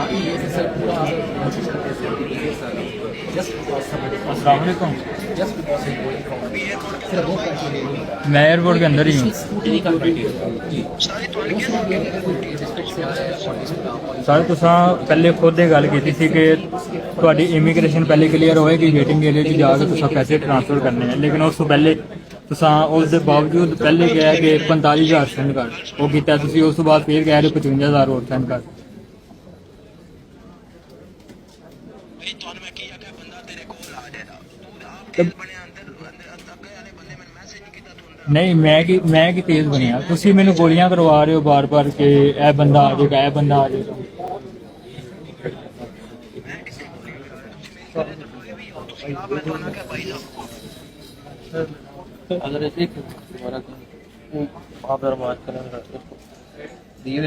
बाकी ये सर पूरा कोशिश करते हैं जस्ट अस्सलाम वालेकुम। जस्ट बिकॉज सिर्फ वो करके ले लो मैं एयरपोर्ट के अंदर ही हूँ। स्कूटी का क्राइटेरिया जी डिस्ट्रिक्ट से आया है और सर तुसां पहले खुद ये गल की थी कि ਤੁਹਾਡੀ ਇਮੀਗ੍ਰੇਸ਼ਨ ਪਹਿਲੇ ਕਲੀਅਰ ਹੋਏਗੀ ਵੇਟਿੰਗ ਏਰੀਆ 'ਚ ਜਾ ਕੇ ਤੁਸੀਂ ਪੈਸੇ ट्रांसफर करने हैं, लेकिन उस तो पहले तुसां उस दे बावजूद पहले कहा कि 45,000 सेंड कर वो कीता तुसीं, उस तो बाद फिर कह रहे 55,000 और सेंड कर। नहीं मैं की तेज बनया, तुसीं मैनू गोलियां करवा रहे हो बार बार कि ए बंदा आ जाएगा ए बंदा आ जाएगा। अगर ऐसे दोबारा आप बात करें दिए